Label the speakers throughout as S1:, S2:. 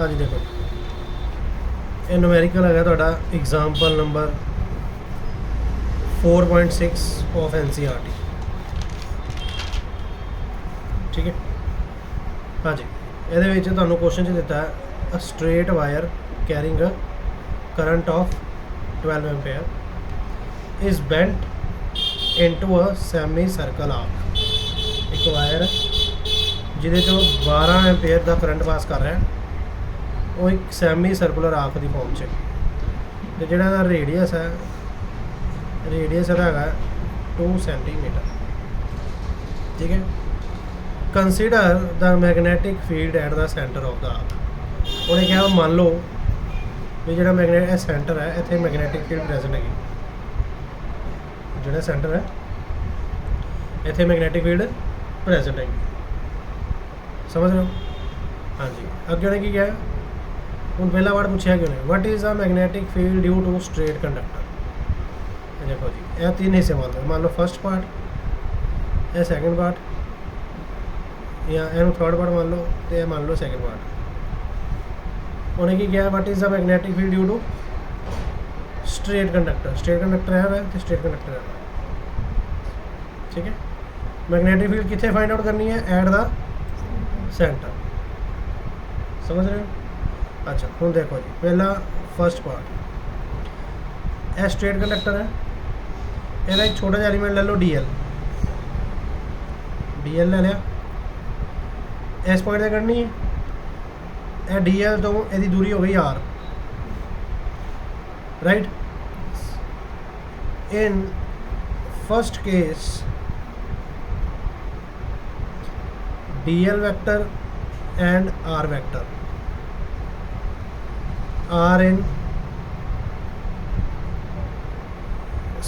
S1: हाँ जी देखो ये न्यूमेरिकल है ਤੁਹਾਡਾ एग्जाम्पल नंबर 4.6 ऑफ NCERT ठीक है। हाँ जी ਇਹਦੇ ਵਿੱਚ ਤੁਹਾਨੂੰ ਕੁਐਸਚਨ 'ਚ ਦਿੱਤਾ ਹੈ a straight wire carrying a current of 12 ampere is bent into a semi circle arc. एक वायर ਜਿਹਦੇ ਚੋਂ 12 एम्पेयर ਦਾ ਕਰੰਟ ਪਾਸ ਕਰ ਰਿਹਾ ਉਹ ਇੱਕ ਸੈਮੀ ਸਰਕੂਲਰ ਆਰਕ ਦੀ ਫਾਰਮ 'ਚ ਤੇ ਜਿਹੜਾ ਦਾ ਰੇਡੀਅਸ ਇਹਦਾ ਹੈਗਾ 2 सेंटीमीटर ठीक है। Consider the magnetic field at the centre of the arc. उन्हें क्या मान लो भी जो मैगनैटिक सेंटर है इतने मैगनैटिक फील्ड प्रेजेंट है जो सेंटर है इतने मैगनैटिक फील्ड प्रेजेंट है समझ रहे हो। हाँ जी अगे उन्हें की क्या है हूँ पहला वर्ड पूछा कि उन्हें what is the magnetic field due to straight conductor. देखो जी यह 3 हिस्से मान लो फर्स्ट पार्ट यह सैकेंड पार्ट या एनू थर्ड पार्ट मान लो तो यह मान लो सैकेंड पार्ट। उन्हें की क्या है what is the magnetic field due to straight conductor है तो स्ट्रेट कंडक्टर है ठीक है। मैगनैटिक फील्ड कितने फाइंड आउट करनी है एट द सेंटर समझ रहे हो। अच्छा हूँ देखो जी पहला फर्स्ट पार्ट यह स्ट्रेट कंडक्टर है ਇਹਦਾ एक छोटा ਜਿਹਾ एलिमेंट ले लो DL ले लिया इस पॉइंट से करनी है यह DL तो यदी दूरी हो गई R right. In first case DL vector and R vector are in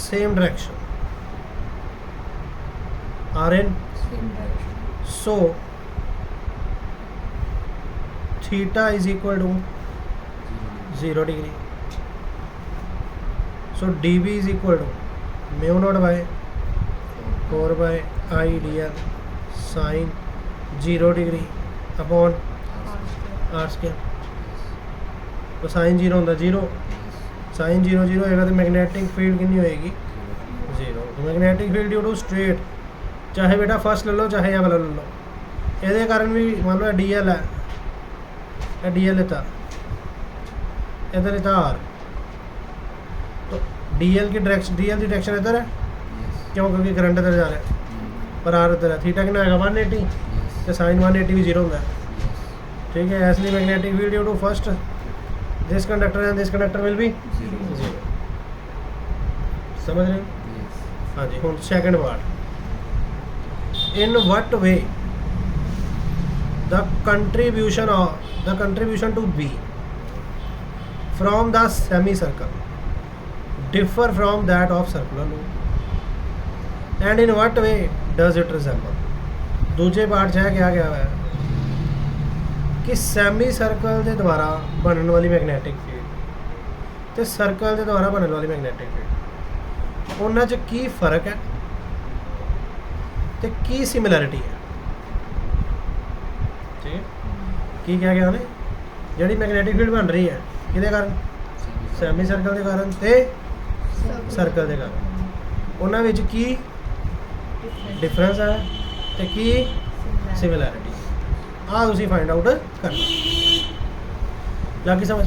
S1: same direction so theta is equal to 0 degree so dB is equal to mu naught by 4 by I dl sin 0 degree upon R square। तो sign 0 होता 0 sign 0 0 होएगा तो magnetic field कितनी होएगी 0। तो magnetic field due to straight चाहे बेटा first ले लो चाहे यह वाला ले लो ये कारण भी मान लो DL है DL लेता इधर लेता R तो DL की डायरेक्शन इधर है क्यों क्योंकि करंट इधर जा रहा है पर R इधर है थीटा कितना आएगा 180 तो साइन 180 भी 0 होगा ठीक है। इसलिए magnetic field due to first this conductor and this conductor will be 0 समझ रहे हो। हाँ जी हूँ second part in what way the contribution to be from the semi circle differ from that of circular loop and in what way does it resemble. दूसरे part है क्या गया है कि सैमी सर्कल के द्वारा बनने वाली मैगनैटिक फील्ड तो सर्कल के द्वारा बनने वाली मैगनैटिक फील्ड उन्होंने च की फर्क है तो की सिमिलैरिटी है ठीक है। की क्या गया उन्हें जी मैगनैटिक फील्ड बन रही है कि कारण सैमी सर्कल के कारण तो सर्कल के कारण उन्होंने की डिफरेंस है तो की सिमिलैरिटी आ तुसी फाइंड आउट करना लगी समझ।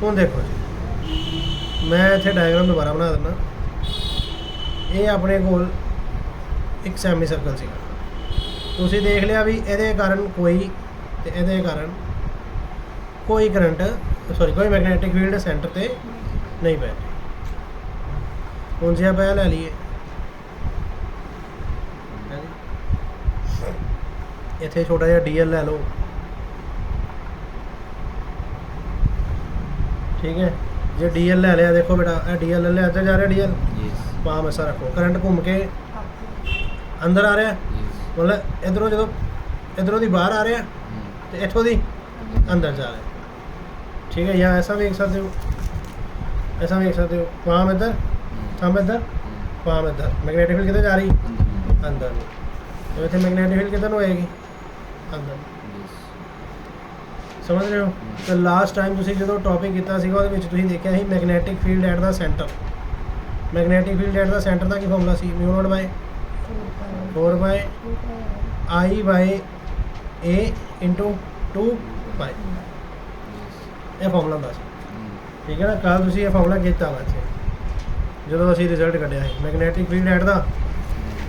S1: हूँ देखो जी मैं इतने डायग्राम दोबारा बना देना ये अपने कोल एक सैमी सर्कल से तुसी देख लिया भी ये कारण कोई करंट कोई मैगनैटिक फील्ड सेंटर पे नहीं पै रही। हूँ जी आप ले लीए इतने छोटा जहा DL ले लो ठीक है जो DL ले लिया देखो बेटा DL ले लिया इधर जा रहा है DL वहाँ मसा रखो करंट घूम के अंदर आ रहा है मतलब इधरों जो इधरों की बाहर आ रहा है तो इतों की अंदर जा रहा है ठीक है। यहाँ ऐसा देख सकते हो वहाँ इधर थंब इधर वहाँ इधर मैगनैटिक फील्ड किधर जा रही अंदर तो इतने मैगनैटिक फील्ड किधर होएगी अंदर ਸਮਝ ਰਹੇ ਹੋ? ਤੇ ਲਾਸਟ ਟਾਈਮ ਤੁਸੀਂ ਜਦੋਂ ਟੌਪਿਕ ਕੀਤਾ ਸੀਗਾ ਉਹਦੇ ਵਿੱਚ ਤੁਸੀਂ ਦੇਖਿਆ ਸੀ magnetic field at the centre. Magnetic field at the centre ਦਾ ਕੀ ਫਾਰਮੂਲਾ ਸੀ? Mu naught by 4 by I by A into 2 by, ਇਹ ਫਾਰਮੂਲਾ ਹੁੰਦਾ ਸੀ। ਠੀਕ ਹੈ ਨਾ? ਕੱਲ੍ਹ ਤੁਸੀਂ ਇਹ ਫਾਰਮੂਲਾ ਕੀਤਾ ਵਾ ਇੱਥੇ ਜਦੋਂ ਅਸੀਂ ਰਿਜ਼ਲਟ ਕੱਢਿਆ ਸੀ। Magnetic field at the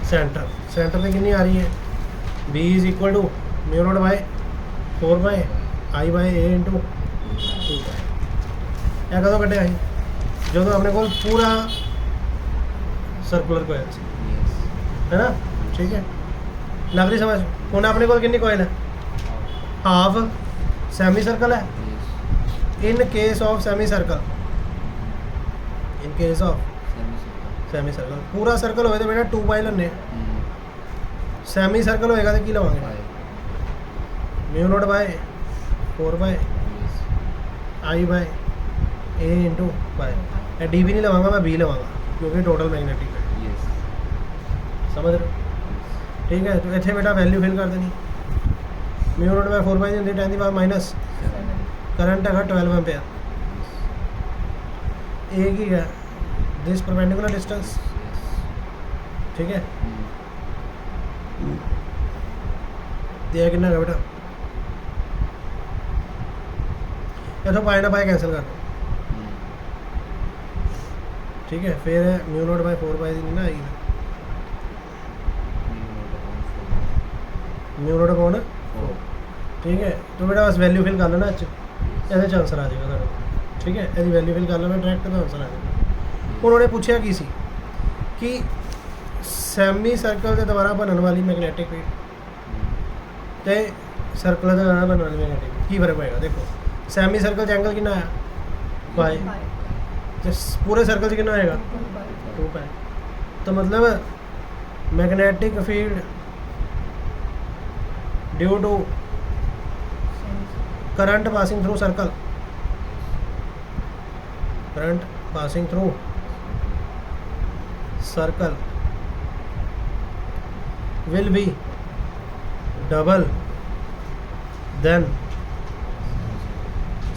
S1: centre, centre ਤੇ ਕਿੰਨੀ ਆ ਰਹੀ ਹੈ? B is equal to mu naught by 4 by I by A into 2 by. ਇਹ ਕਦੋਂ ਕੱਢਿਆ ਸੀ? ਜਦੋਂ ਆਪਣੇ ਕੋਲ ਪੂਰਾ ਸਰਕੂਲਰ ਕੋਇਲ ਸੀ, ਹੈ ਨਾ? ਠੀਕ ਹੈ, ਲੱਗ ਰਹੀ ਸਮਝ? ਹੁਣ ਆਪਣੇ ਕੋਲ ਕਿੰਨੀ ਕੋਇਲ ਹੈ? ਹਾਫ ਸੈਮੀ ਸਰਕਲ ਹੈ। In case of semi circle, in case of semi circle ਪੂਰਾ ਸਰਕਲ ਹੋਏ ਤਾਂ ਬੇਟਾ 2 ਬਾਈ ਲੈਣੇ। ਸੈਮੀ ਸਰਕਲ ਹੋਏਗਾ ਤਾਂ ਕੀ ਲਵਾਂਗੇ? Mu naught by 4 by I by A into by. ਇਹ D ਵੀ ਨਹੀਂ ਲਵਾਂਗਾ, ਮੈਂ B ਲਵਾਂਗਾ ਕਿਉਂਕਿ ਟੋਟਲ ਮੈਗਨੈਟਿਕ ਹੈ। ਸਮਝ ਰਹੇ ਹੋ? ਠੀਕ ਹੈ, तो ਇੱਥੇ ਬੇਟਾ ਵੈਲਿਊ ਫਿਲ ਕਰ ਦੇਣੀ। ਮਿਊ ਨੋਟ ਬਾਈ 4 ਬਾਈ ਦੀ ਹੁੰਦੀ 10 ਦੀ ਪਾਵਰ ਮਾਈਨਸ, ਕਰੰਟ ਹੈਗਾ 12 ਐਂਪੀਅਰ। A ਕੀ ਹੈ? This perpendicular distance. ठीक है, दिया कितना है बेटा? इधर पाई ना पाई कैंसिल कर दो। ठीक है, फिर म्यू नोट बाई 4 बाई नहीं ना आएगी, म्यू नोट अपॉन 4। ठीक है, तो बेटा बस वैल्यू फिल कर लेना, ਇਹਦੇ 'ਚ ਆਨਸਰ ਆ ਜਾਏਗਾ ਤੁਹਾਨੂੰ। ਠੀਕ ਹੈ, ਇਹਦੀ ਵੈਲਿਊ ਫਿਲ ਕਰ ਲੈਣਾ, ਡਾਇਰੈਕਟ ਦਾ ਆਨਸਰ ਆ ਜਾਏਗਾ। उन्होंने पूछा की सी कि सैमी सर्कल के द्वारा बनने वाली मैगनैटिक फील्ड तो सर्कल के द्वारा बनने वाली मैगनैटिक फील्ड की फर्क होएगा? देखो सैमी सर्कल एंगल कितना है? बाई। तो पूरे सर्कल से कितना आएगा? 2 पाई। तो मतलब magnetic field due to current passing through circle, current passing through circle will be double than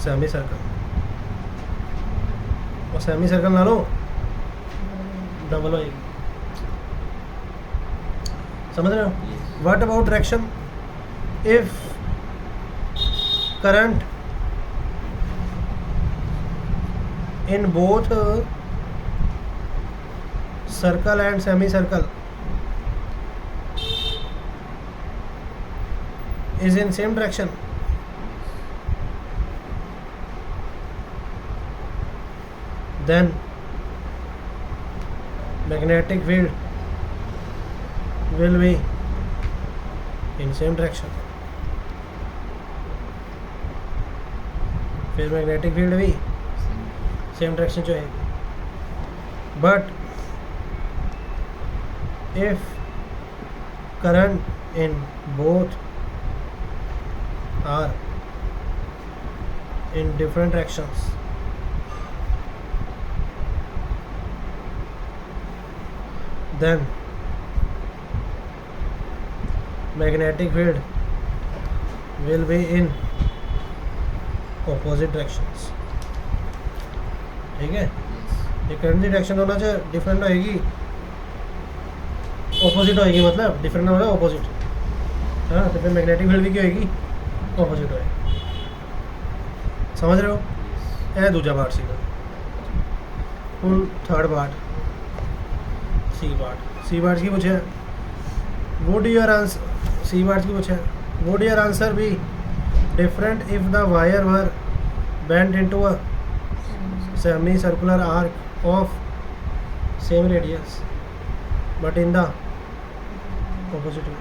S1: semi circle। और semi circle नालों डबल होएगी। समझ रहे हो? What about direction? If current in both circle and semi circle is in same direction, then magnetic field will be in same direction। फिर magnetic field भी same direction जो है। but if current in both are in different directions, then magnetic field will be in opposite directions। ठीक है, ये current की direction दोनों से डिफरेंट होएगी, ऑपोजिट होएगी, मतलब डिफरेंट हो रहा है ऑपोजिट। हाँ, तो फिर मैग्नेटिक फील्ड भी क्या होएगी? ऑपोजिट होएगी। समझ रहे हो? यह दूसरा पार्ट सीगा। ਹੁਣ थर्ड पार्ट सी पार्ट की पूछे would your answer, C part की पूछे would your answer be different if the wire were bent into a semi circular arc of same radius but in the opposite way.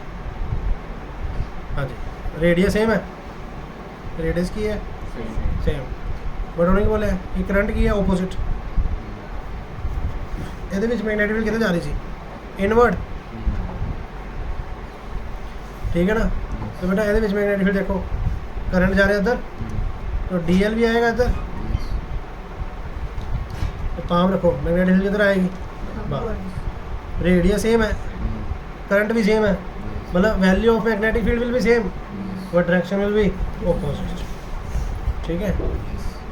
S1: हाँ जी, radius same है, radius की है same, but उन्होंने क्या बोला कि करंट की है ऑपोजिट। ਇਹਦੇ ਵਿੱਚ ਮੈਗਨੈਟਿਕ ਫੀਲਡ ਕਿੱਥੇ ਜਾ ਰਹੀ ਸੀ? ਇਨਵਰਡ। ठीक है ना? तो बेटा ਇਹਦੇ ਵਿੱਚ मैग्नेटिक फील्ड देखो, करंट जा रहा है इधर, तो DL भी आएगा इधर, तो काम रखो मैग्नेटिक फील्ड किधर आएगी? रेडियस सेम है, करंट भी सेम है, मतलब value of magnetic field will be same but direction will be opposite. ठीक है.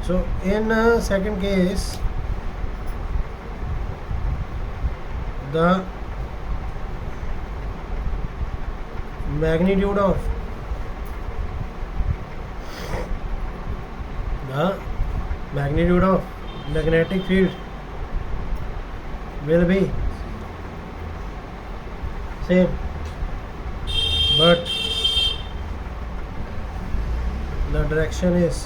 S1: So in second case, the magnitude of magnetic field will be same, but the direction is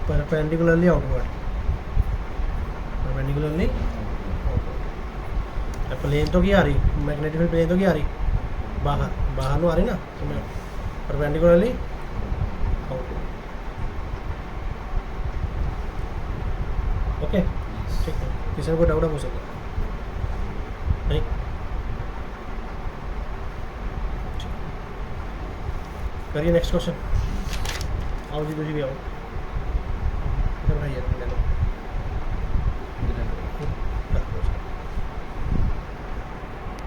S1: perpendicularly outward. Plane तो की आ रही, magnetic field plane तो की आ रही, बाहर ਨੂੰ आ रही ना, तो मैं परपेंडिकुलरली ओके. ठीक है, किसी ने कोई डाउट पूछ सकता नहीं. करिए नेक्स्ट क्वेश्चन. आओ जी, तुझे भी आओ. भाई